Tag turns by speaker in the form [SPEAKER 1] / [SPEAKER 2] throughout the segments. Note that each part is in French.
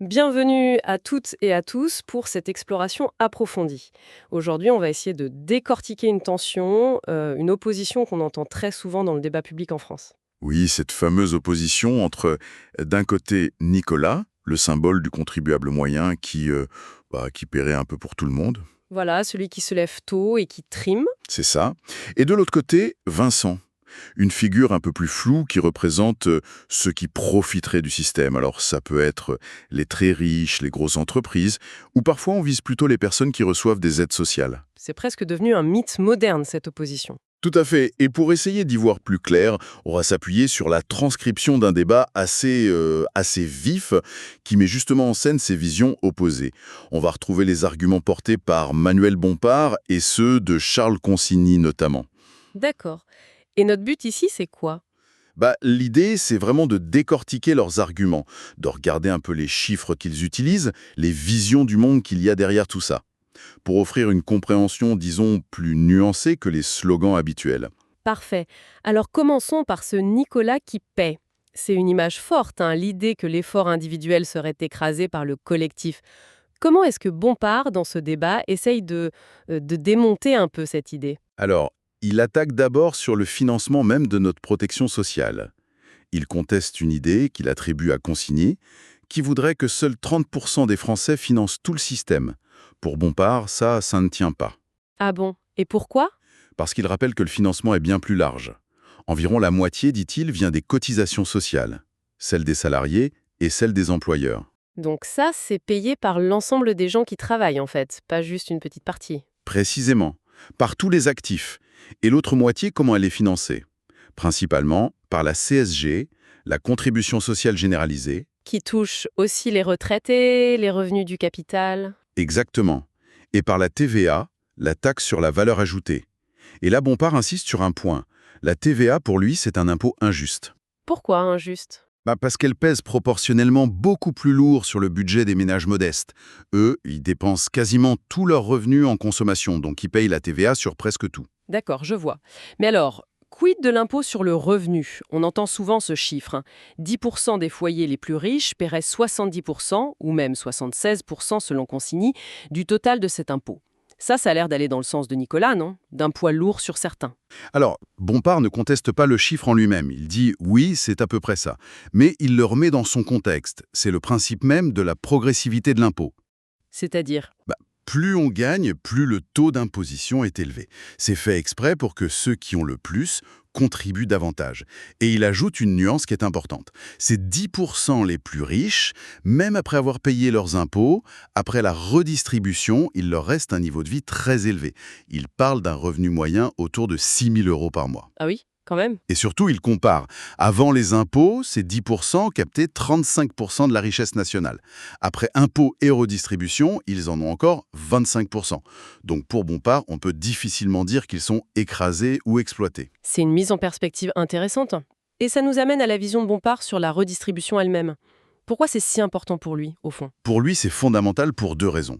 [SPEAKER 1] Bienvenue à toutes et à tous pour cette exploration approfondie. Aujourd'hui, on va essayer de décortiquer une tension, une opposition qu'on entend très souvent dans le débat public en France.
[SPEAKER 2] Oui, cette fameuse opposition entre, d'un côté, Nicolas, le symbole du contribuable moyen qui paierait un peu pour tout le monde,
[SPEAKER 1] Voilà, celui qui se lève tôt et qui trime.
[SPEAKER 2] c'est ça. Et de l'autre côté, Vincent, une figure un peu plus floue qui représente ceux qui profiteraient du système. Alors ça peut être les très riches, les grosses entreprises, ou parfois on vise plutôt les personnes qui reçoivent des aides sociales.
[SPEAKER 1] C'est presque devenu un mythe moderne, cette opposition.
[SPEAKER 2] Tout à fait. Et pour essayer d'y voir plus clair, on va s'appuyer sur la transcription d'un débat assez vif qui met justement en scène ces visions opposées. On va retrouver les arguments portés par Manuel Bompard et ceux de Charles Consigny notamment.
[SPEAKER 1] D'accord. Et notre but ici, c'est quoi?
[SPEAKER 2] L'idée, c'est vraiment de décortiquer leurs arguments, de regarder un peu les chiffres qu'ils utilisent, les visions du monde qu'il y a derrière tout ça, pour offrir une compréhension, disons, plus nuancée que les slogans habituels.
[SPEAKER 1] Parfait. Alors commençons par ce Nicolas qui paie. C'est une image forte, hein, l'idée que l'effort individuel serait écrasé par le collectif. Comment est-ce que Bompard, dans ce débat, essaye de démonter un peu cette idée?
[SPEAKER 2] Alors, il attaque d'abord sur le financement même de notre protection sociale. Il conteste une idée qu'il attribue à Consigny, qui voudrait que seuls 30% des Français financent tout le système. Pour Bompard, ça ne tient pas.
[SPEAKER 1] Ah bon? Et pourquoi?
[SPEAKER 2] Parce qu'il rappelle que le financement est bien plus large. Environ la moitié, dit-il, vient des cotisations sociales, celles des salariés et celles des employeurs.
[SPEAKER 1] Donc ça, c'est payé par l'ensemble des gens qui travaillent, en fait, pas juste une petite partie.
[SPEAKER 2] Précisément, par tous les actifs. Et l'autre moitié, comment elle est financée? Principalement par la CSG, la contribution sociale généralisée.
[SPEAKER 1] Qui touche aussi les retraités, les revenus du capital.
[SPEAKER 2] Exactement. Et par la TVA, la taxe sur la valeur ajoutée. Et là, Bompard insiste sur un point. La TVA, pour lui, c'est un impôt injuste.
[SPEAKER 1] Pourquoi injuste?
[SPEAKER 2] Parce qu'elle pèse proportionnellement beaucoup plus lourd sur le budget des ménages modestes. Eux, ils dépensent quasiment tous leurs revenus en consommation, donc ils payent la TVA sur presque tout.
[SPEAKER 1] D'accord, je vois. Mais alors, quid de l'impôt sur le revenu? On entend souvent ce chiffre, hein. 10% des foyers les plus riches paieraient 70%, ou même 76% selon Consigny, du total de cet impôt. Ça a l'air d'aller dans le sens de Nicolas, non? D'un poids lourd sur certains.
[SPEAKER 2] Alors, Bompard ne conteste pas le chiffre en lui-même. Il dit oui, c'est à peu près ça. Mais il le remet dans son contexte. C'est le principe même de la progressivité de l'impôt.
[SPEAKER 1] C'est-à-dire?
[SPEAKER 2] Plus on gagne, plus le taux d'imposition est élevé. C'est fait exprès pour que ceux qui ont le plus contribuent davantage. Et il ajoute une nuance qui est importante. Ces 10% les plus riches, même après avoir payé leurs impôts, après la redistribution, il leur reste un niveau de vie très élevé. Il parle d'un revenu moyen autour de 6 000 € par mois.
[SPEAKER 1] Ah oui, quand même.
[SPEAKER 2] Et surtout, il compare. Avant les impôts, ces 10% captaient 35% de la richesse nationale. Après impôts et redistribution, ils en ont encore 25%. Donc pour Bompard, on peut difficilement dire qu'ils sont écrasés ou exploités.
[SPEAKER 1] C'est une mise en perspective intéressante. Et ça nous amène à la vision de Bompard sur la redistribution elle-même. Pourquoi c'est si important pour lui, au fond?
[SPEAKER 2] Pour lui, c'est fondamental pour deux raisons.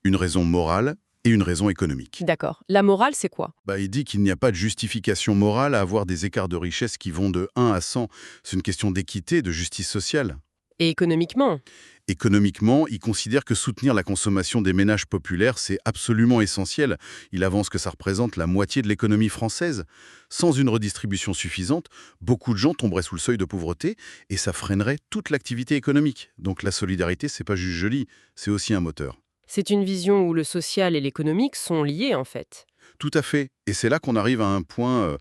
[SPEAKER 2] Une raison morale et une raison économique.
[SPEAKER 1] D'accord. La morale, c'est quoi?
[SPEAKER 2] Il dit qu'il n'y a pas de justification morale à avoir des écarts de richesse qui vont de 1 à 100. C'est une question d'équité, de justice sociale.
[SPEAKER 1] Et économiquement?
[SPEAKER 2] Économiquement, il considère que soutenir la consommation des ménages populaires, c'est absolument essentiel. Il avance que ça représente la moitié de l'économie française. Sans une redistribution suffisante, beaucoup de gens tomberaient sous le seuil de pauvreté et ça freinerait toute l'activité économique. Donc la solidarité, c'est pas juste joli, c'est aussi un moteur.
[SPEAKER 1] C'est une vision où le social et l'économique sont liés, en fait.
[SPEAKER 2] Tout à fait. Et c'est là qu'on arrive à un point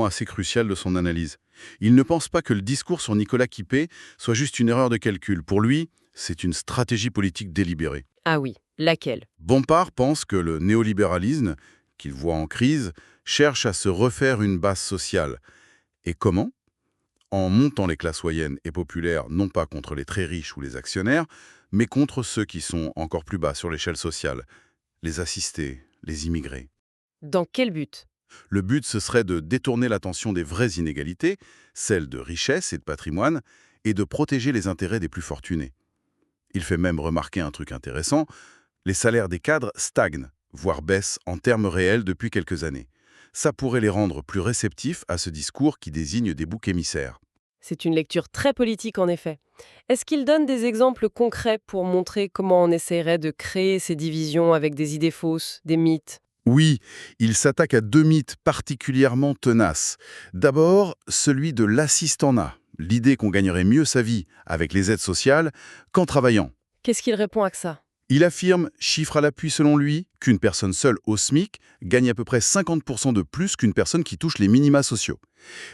[SPEAKER 2] assez crucial de son analyse. Il ne pense pas que le discours sur Nicolas Quipé soit juste une erreur de calcul. Pour lui, c'est une stratégie politique délibérée.
[SPEAKER 1] Ah oui, laquelle?
[SPEAKER 2] Bompard pense que le néolibéralisme, qu'il voit en crise, cherche à se refaire une base sociale. Et comment? En montant les classes moyennes et populaires, non pas contre les très riches ou les actionnaires, mais contre ceux qui sont encore plus bas sur l'échelle sociale, les assistés, les immigrés.
[SPEAKER 1] Dans quel but?
[SPEAKER 2] Le but, ce serait de détourner l'attention des vraies inégalités, celles de richesse et de patrimoine, et de protéger les intérêts des plus fortunés. Il fait même remarquer un truc intéressant, les salaires des cadres stagnent, voire baissent en termes réels depuis quelques années. Ça pourrait les rendre plus réceptifs à ce discours qui désigne des boucs émissaires.
[SPEAKER 1] C'est une lecture très politique en effet. Est-ce qu'il donne des exemples concrets pour montrer comment on essaierait de créer ces divisions avec des idées fausses, des mythes?
[SPEAKER 2] Oui, il s'attaque à deux mythes particulièrement tenaces. D'abord, celui de l'assistanat, l'idée qu'on gagnerait mieux sa vie avec les aides sociales qu'en travaillant.
[SPEAKER 1] Qu'est-ce qu'il répond à ça?
[SPEAKER 2] Il affirme, chiffre à l'appui selon lui, qu'une personne seule au SMIC gagne à peu près 50% de plus qu'une personne qui touche les minima sociaux.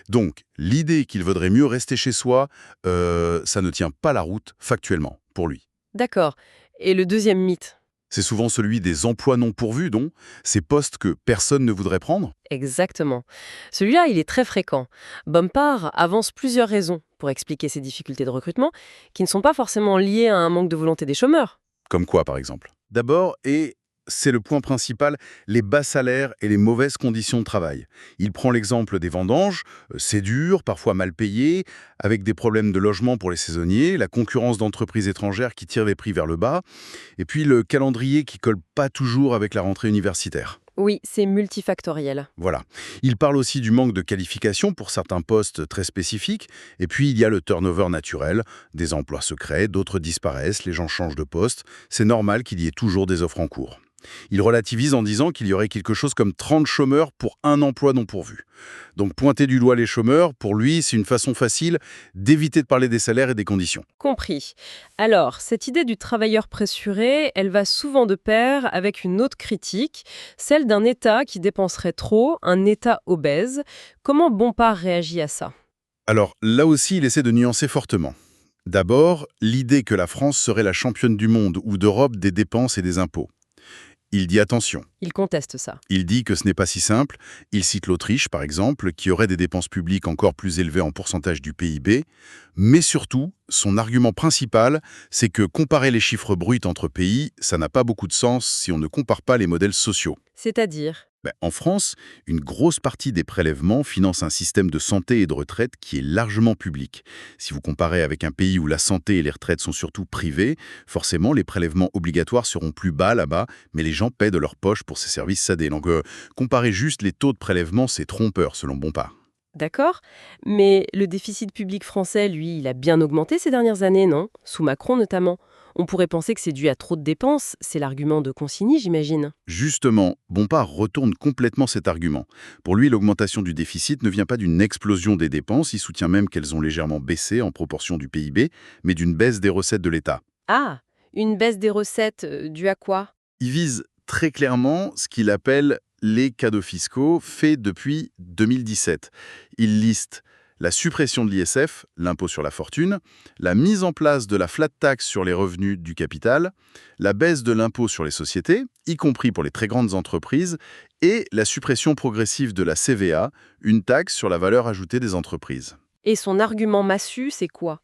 [SPEAKER 2] Donc, l'idée qu'il vaudrait mieux rester chez soi, ça ne tient pas la route factuellement, pour lui.
[SPEAKER 1] D'accord. Et le deuxième mythe?
[SPEAKER 2] C'est souvent celui des emplois non pourvus, dont ces postes que personne ne voudrait prendre.
[SPEAKER 1] Exactement. Celui-là, il est très fréquent. Bompard avance plusieurs raisons pour expliquer ces difficultés de recrutement qui ne sont pas forcément liées à un manque de volonté des chômeurs.
[SPEAKER 2] Comme quoi, par exemple? D'abord, et c'est le point principal, les bas salaires et les mauvaises conditions de travail. Il prend l'exemple des vendanges, c'est dur, parfois mal payé, avec des problèmes de logement pour les saisonniers, la concurrence d'entreprises étrangères qui tirent les prix vers le bas, et puis le calendrier qui colle pas toujours avec la rentrée universitaire.
[SPEAKER 1] Oui, c'est multifactoriel.
[SPEAKER 2] Voilà. Il parle aussi du manque de qualification pour certains postes très spécifiques. Et puis, il y a le turnover naturel. Des emplois se créent, d'autres disparaissent, les gens changent de poste. C'est normal qu'il y ait toujours des offres en cours. Il relativise en disant qu'il y aurait quelque chose comme 30 chômeurs pour un emploi non pourvu. Donc, pointer du doigt les chômeurs, pour lui, c'est une façon facile d'éviter de parler des salaires et des conditions.
[SPEAKER 1] Compris. Alors, cette idée du travailleur pressuré, elle va souvent de pair avec une autre critique, celle d'un État qui dépenserait trop, un État obèse. Comment Bompard réagit à ça?
[SPEAKER 2] Alors, là aussi, il essaie de nuancer fortement. D'abord, l'idée que la France serait la championne du monde ou d'Europe des dépenses et des impôts. Il dit attention.
[SPEAKER 1] Il conteste ça.
[SPEAKER 2] Il dit que ce n'est pas si simple. Il cite l'Autriche, par exemple, qui aurait des dépenses publiques encore plus élevées en pourcentage du PIB. Mais surtout, son argument principal, c'est que comparer les chiffres bruts entre pays, ça n'a pas beaucoup de sens si on ne compare pas les modèles sociaux.
[SPEAKER 1] C'est-à-dire?
[SPEAKER 2] En France, une grosse partie des prélèvements finance un système de santé et de retraite qui est largement public. Si vous comparez avec un pays où la santé et les retraites sont surtout privées, forcément les prélèvements obligatoires seront plus bas là-bas, mais les gens paient de leur poche pour ces services SAD. Donc comparer juste les taux de prélèvement, c'est trompeur selon Bompard.
[SPEAKER 1] D'accord. Mais le déficit public français, lui, il a bien augmenté ces dernières années, non? Sous Macron notamment. On pourrait penser que c'est dû à trop de dépenses. C'est l'argument de Consigny, j'imagine.
[SPEAKER 2] Justement, Bompard retourne complètement cet argument. Pour lui, l'augmentation du déficit ne vient pas d'une explosion des dépenses, il soutient même qu'elles ont légèrement baissé en proportion du PIB, mais d'une baisse des recettes de l'État.
[SPEAKER 1] Ah, une baisse des recettes due à quoi?
[SPEAKER 2] Il vise très clairement ce qu'il appelle les cadeaux fiscaux faits depuis 2017. Il liste la suppression de l'ISF, l'impôt sur la fortune, la mise en place de la flat tax sur les revenus du capital, la baisse de l'impôt sur les sociétés, y compris pour les très grandes entreprises, et la suppression progressive de la CVA, une taxe sur la valeur ajoutée des entreprises.
[SPEAKER 1] Et son argument massu, c'est quoi?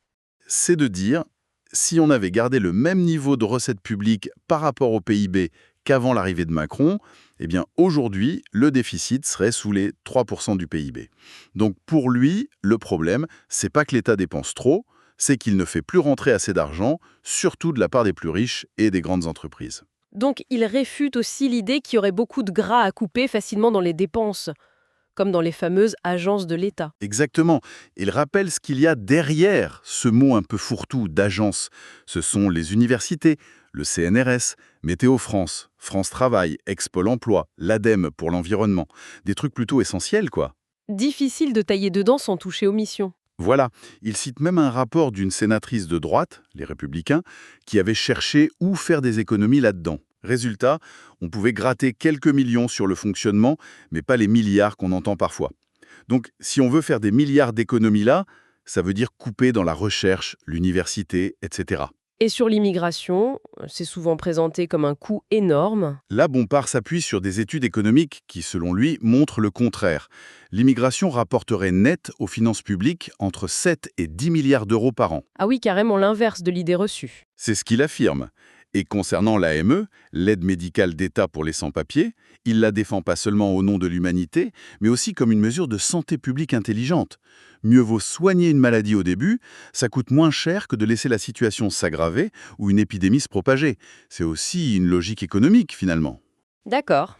[SPEAKER 2] C'est de dire, si on avait gardé le même niveau de recettes publiques par rapport au PIB qu'avant l'arrivée de Macron, eh bien aujourd'hui, le déficit serait sous les 3% du PIB. Donc pour lui, le problème, c'est pas que l'État dépense trop, c'est qu'il ne fait plus rentrer assez d'argent, surtout de la part des plus riches et des grandes entreprises.
[SPEAKER 1] Donc il réfute aussi l'idée qu'il y aurait beaucoup de gras à couper facilement dans les dépenses, comme dans les fameuses agences de l'État.
[SPEAKER 2] Exactement. Il rappelle ce qu'il y a derrière ce mot un peu fourre-tout d'agence. Ce sont les universités, le CNRS, Météo France, France Travail, Ex-Pôle Emploi, l'ADEME pour l'environnement. Des trucs plutôt essentiels, quoi.
[SPEAKER 1] Difficile de tailler dedans sans toucher aux missions.
[SPEAKER 2] Voilà, il cite même un rapport d'une sénatrice de droite, les Républicains, qui avait cherché où faire des économies là-dedans. Résultat, on pouvait gratter quelques millions sur le fonctionnement, mais pas les milliards qu'on entend parfois. Donc, si on veut faire des milliards d'économies là, ça veut dire couper dans la recherche, l'université, etc.
[SPEAKER 1] Et sur l'immigration, c'est souvent présenté comme un coût énorme.
[SPEAKER 2] Là, Bompard s'appuie sur des études économiques qui, selon lui, montrent le contraire. L'immigration rapporterait net aux finances publiques entre 7 et 10 milliards d'euros par an.
[SPEAKER 1] Ah oui, carrément l'inverse de l'idée reçue.
[SPEAKER 2] C'est ce qu'il affirme. Et concernant l'AME, l'aide médicale d'État pour les sans-papiers, il la défend pas seulement au nom de l'humanité, mais aussi comme une mesure de santé publique intelligente. Mieux vaut soigner une maladie au début, ça coûte moins cher que de laisser la situation s'aggraver ou une épidémie se propager. C'est aussi une logique économique, finalement.
[SPEAKER 1] D'accord.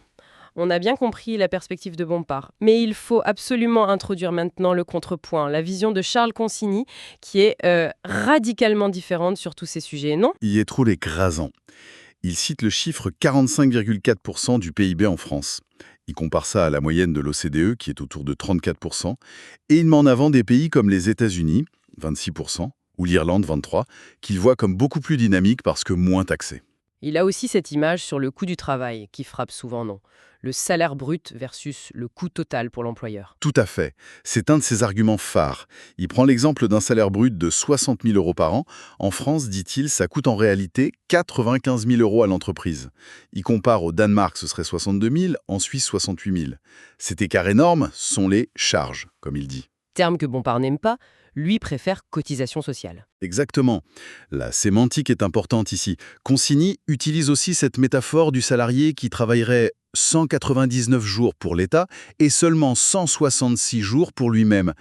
[SPEAKER 1] On a bien compris la perspective de Bompard. Mais il faut absolument introduire maintenant le contrepoint, la vision de Charles Consigny, qui est radicalement différente sur tous ces sujets, non?
[SPEAKER 2] Il est trop écrasant. Il cite le chiffre 45,4% du PIB en France. Il compare ça à la moyenne de l'OCDE, qui est autour de 34%, et il met en avant des pays comme les États-Unis, 26%, ou l'Irlande, 23%, qu'il voit comme beaucoup plus dynamiques parce que moins taxés.
[SPEAKER 1] Il a aussi cette image sur le coût du travail, qui frappe souvent, non? Le salaire brut versus le coût total pour l'employeur.
[SPEAKER 2] Tout à fait. C'est un de ses arguments phares. Il prend l'exemple d'un salaire brut de 60 000 euros par an. En France, dit-il, ça coûte en réalité 95 000 euros à l'entreprise. Il compare au Danemark, ce serait 62 000, en Suisse, 68 000. Cet écart énorme sont les charges, comme il dit.
[SPEAKER 1] Terme que Bompard n'aime pas, lui préfère cotisation sociale.
[SPEAKER 2] Exactement. La sémantique est importante ici. Consigny utilise aussi cette métaphore du salarié qui travaillerait 199 jours pour l'État et seulement 166 jours pour lui-même.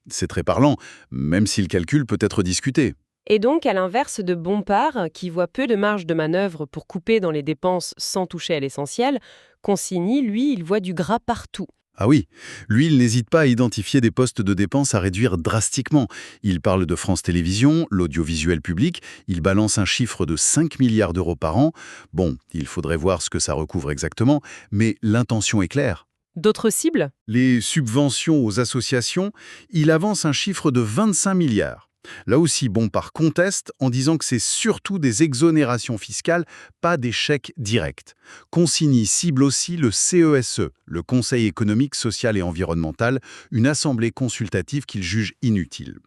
[SPEAKER 2] C'est très parlant, même si le calcul peut être discuté.
[SPEAKER 1] Et donc, à l'inverse de Bompard, qui voit peu de marge de manœuvre pour couper dans les dépenses sans toucher à l'essentiel, Consigny, lui, il voit du gras partout.
[SPEAKER 2] Ah oui, lui, il n'hésite pas à identifier des postes de dépenses à réduire drastiquement. Il parle de France Télévisions, l'audiovisuel public, il balance un chiffre de 5 milliards d'euros par an. Bon, il faudrait voir ce que ça recouvre exactement, mais l'intention est claire.
[SPEAKER 1] D'autres cibles?
[SPEAKER 2] Les subventions aux associations, il avance un chiffre de 25 milliards. Là aussi, Bompard conteste en disant que c'est surtout des exonérations fiscales, pas des chèques directs. Consigny cible aussi le CESE, le Conseil économique, social et environnemental, une assemblée consultative qu'il juge inutile.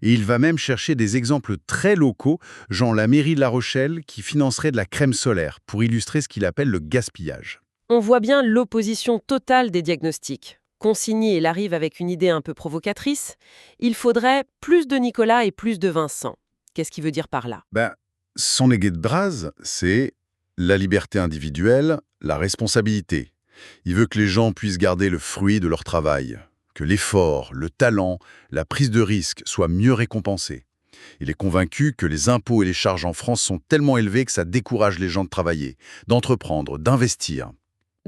[SPEAKER 2] Et il va même chercher des exemples très locaux, genre la mairie de La Rochelle qui financerait de la crème solaire, pour illustrer ce qu'il appelle le gaspillage.
[SPEAKER 1] On voit bien l'opposition totale des diagnostics. Consigny, il arrive avec une idée un peu provocatrice. Il faudrait plus de Nicolas et plus de Vincent. Qu'est-ce qu'il veut dire par là?
[SPEAKER 2] Son égué de base, c'est la liberté individuelle, la responsabilité. Il veut que les gens puissent garder le fruit de leur travail, que l'effort, le talent, la prise de risque soient mieux récompensés. Il est convaincu que les impôts et les charges en France sont tellement élevés que ça décourage les gens de travailler, d'entreprendre, d'investir.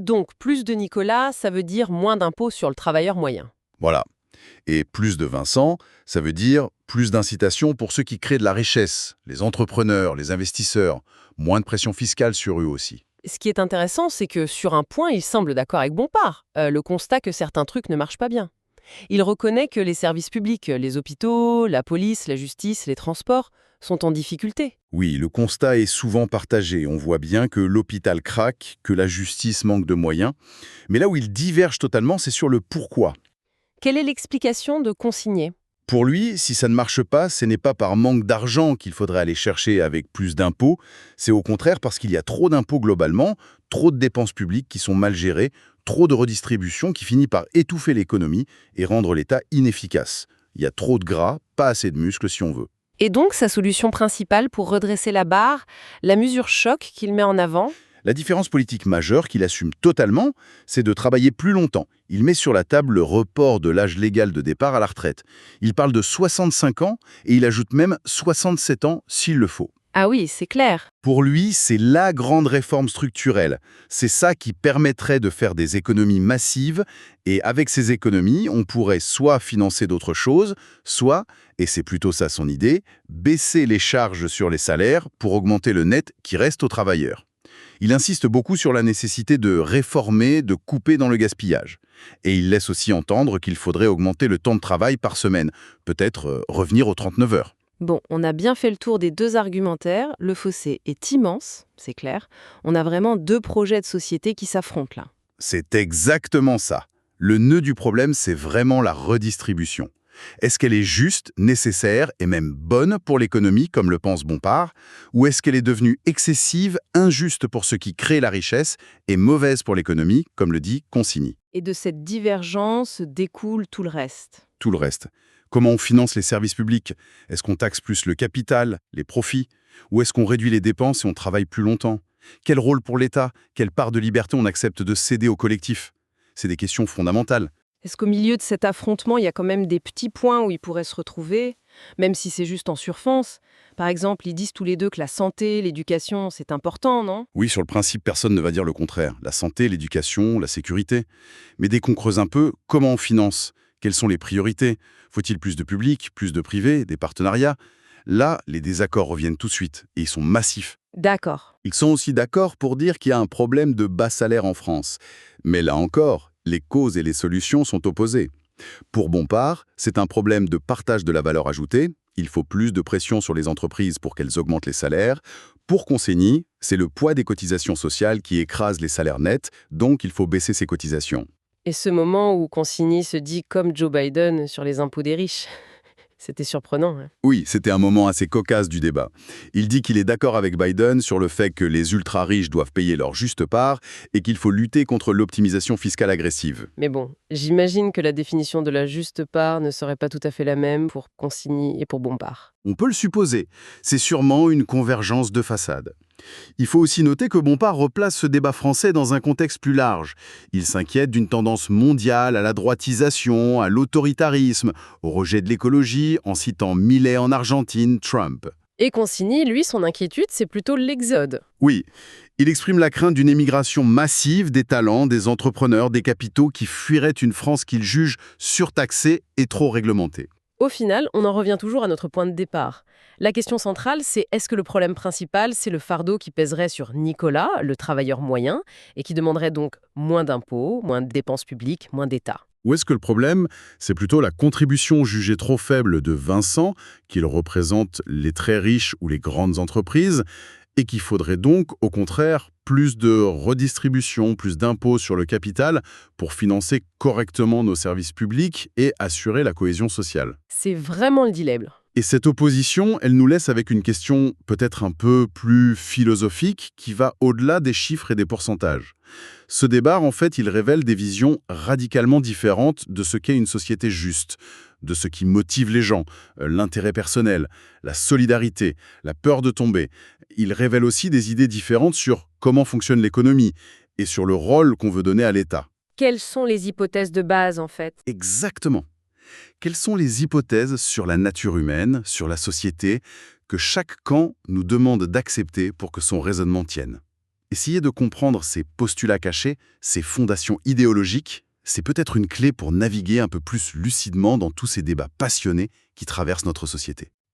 [SPEAKER 1] Donc, plus de Nicolas, ça veut dire moins d'impôts sur le travailleur moyen.
[SPEAKER 2] Voilà. Et plus de Vincent, ça veut dire plus d'incitation pour ceux qui créent de la richesse, les entrepreneurs, les investisseurs, moins de pression fiscale sur eux aussi.
[SPEAKER 1] Ce qui est intéressant, c'est que sur un point, il semble d'accord avec Bompard, le constat que certains trucs ne marchent pas bien. Il reconnaît que les services publics, les hôpitaux, la police, la justice, les transports, sont en difficulté.
[SPEAKER 2] Oui, le constat est souvent partagé. On voit bien que l'hôpital craque, que la justice manque de moyens. Mais là où il diverge totalement, c'est sur le pourquoi.
[SPEAKER 1] Quelle est l'explication de Consigny?
[SPEAKER 2] Pour lui, si ça ne marche pas, ce n'est pas par manque d'argent qu'il faudrait aller chercher avec plus d'impôts, c'est au contraire parce qu'il y a trop d'impôts globalement, trop de dépenses publiques qui sont mal gérées, trop de redistribution qui finit par étouffer l'économie et rendre l'État inefficace. Il y a trop de gras, pas assez de muscles si on veut.
[SPEAKER 1] Et donc, sa solution principale pour redresser la barre, la mesure choc qu'il met en avant?
[SPEAKER 2] La différence politique majeure qu'il assume totalement, c'est de travailler plus longtemps. Il met sur la table le report de l'âge légal de départ à la retraite. Il parle de 65 ans et il ajoute même 67 ans s'il le faut.
[SPEAKER 1] Ah oui, c'est clair.
[SPEAKER 2] Pour lui, c'est la grande réforme structurelle. C'est ça qui permettrait de faire des économies massives et avec ces économies, on pourrait soit financer d'autres choses, soit, et c'est plutôt ça son idée, baisser les charges sur les salaires pour augmenter le net qui reste aux travailleurs. Il insiste beaucoup sur la nécessité de réformer, de couper dans le gaspillage. Et il laisse aussi entendre qu'il faudrait augmenter le temps de travail par semaine, peut-être revenir aux 39 heures.
[SPEAKER 1] Bon, on a bien fait le tour des deux argumentaires. Le fossé est immense, c'est clair. On a vraiment deux projets de société qui s'affrontent là.
[SPEAKER 2] C'est exactement ça. Le nœud du problème, c'est vraiment la redistribution. Est-ce qu'elle est juste, nécessaire et même bonne pour l'économie, comme le pense Bompard, ou est-ce qu'elle est devenue excessive, injuste pour ceux qui créent la richesse et mauvaise pour l'économie, comme le dit Consigny?
[SPEAKER 1] Et de cette divergence découle tout le reste.
[SPEAKER 2] Tout le reste. Comment on finance les services publics? Est-ce qu'on taxe plus le capital, les profits? Ou est-ce qu'on réduit les dépenses et on travaille plus longtemps? Quel rôle pour l'État? Quelle part de liberté on accepte de céder au collectif? C'est des questions fondamentales.
[SPEAKER 1] Est-ce qu'au milieu de cet affrontement, il y a quand même des petits points où ils pourraient se retrouver? Même si c'est juste en surfonce. Par exemple, ils disent tous les deux que la santé, l'éducation, c'est important, non?
[SPEAKER 2] Oui, sur le principe, personne ne va dire le contraire. La santé, l'éducation, la sécurité. Mais dès qu'on creuse un peu, comment on finance? Quelles sont les priorités? Faut-il plus de public, plus de privé, des partenariats? Là, les désaccords reviennent tout de suite, et ils sont massifs.
[SPEAKER 1] D'accord.
[SPEAKER 2] Ils sont aussi d'accord pour dire qu'il y a un problème de bas salaire en France. Mais là encore, les causes et les solutions sont opposées. Pour Bompard, c'est un problème de partage de la valeur ajoutée. Il faut plus de pression sur les entreprises pour qu'elles augmentent les salaires. Pour Consigny, c'est le poids des cotisations sociales qui écrase les salaires nets, donc il faut baisser ces cotisations.
[SPEAKER 1] Et ce moment où Consigny se dit comme Joe Biden sur les impôts des riches, c'était surprenant, hein.
[SPEAKER 2] Oui, c'était un moment assez cocasse du débat. Il dit qu'il est d'accord avec Biden sur le fait que les ultra-riches doivent payer leur juste part et qu'il faut lutter contre l'optimisation fiscale agressive.
[SPEAKER 1] Mais bon, j'imagine que la définition de la juste part ne serait pas tout à fait la même pour Consigny et pour Bompard.
[SPEAKER 2] On peut le supposer, c'est sûrement une convergence de façade. Il faut aussi noter que Bompard replace ce débat français dans un contexte plus large. Il s'inquiète d'une tendance mondiale à la droitisation, à l'autoritarisme, au rejet de l'écologie, en citant Milei en Argentine, Trump.
[SPEAKER 1] Et Consigny, lui, son inquiétude, c'est plutôt l'exode.
[SPEAKER 2] Oui, il exprime la crainte d'une émigration massive des talents, des entrepreneurs, des capitaux qui fuiraient une France qu'il juge surtaxée et trop réglementée.
[SPEAKER 1] Au final, on en revient toujours à notre point de départ. La question centrale, c'est est-ce que le problème principal, c'est le fardeau qui pèserait sur Nicolas, le travailleur moyen, et qui demanderait donc moins d'impôts, moins de dépenses publiques, moins d'État?
[SPEAKER 2] Ou est-ce que le problème, c'est plutôt la contribution jugée trop faible de Vincent, qu'il représente les très riches ou les grandes entreprises, et qu'il faudrait donc, au contraire, plus de redistribution, plus d'impôts sur le capital pour financer correctement nos services publics et assurer la cohésion sociale.
[SPEAKER 1] C'est vraiment le dilemme.
[SPEAKER 2] Et cette opposition, elle nous laisse avec une question peut-être un peu plus philosophique qui va au-delà des chiffres et des pourcentages. Ce débat, en fait, il révèle des visions radicalement différentes de ce qu'est une société juste, de ce qui motive les gens, l'intérêt personnel, la solidarité, la peur de tomber. Il révèle aussi des idées différentes sur comment fonctionne l'économie et sur le rôle qu'on veut donner à l'État.
[SPEAKER 1] Quelles sont les hypothèses de base, en fait?
[SPEAKER 2] Exactement. Quelles sont les hypothèses sur la nature humaine, sur la société, que chaque camp nous demande d'accepter pour que son raisonnement tienne? Essayer de comprendre ces postulats cachés, ces fondations idéologiques, c'est peut-être une clé pour naviguer un peu plus lucidement dans tous ces débats passionnés qui traversent notre société.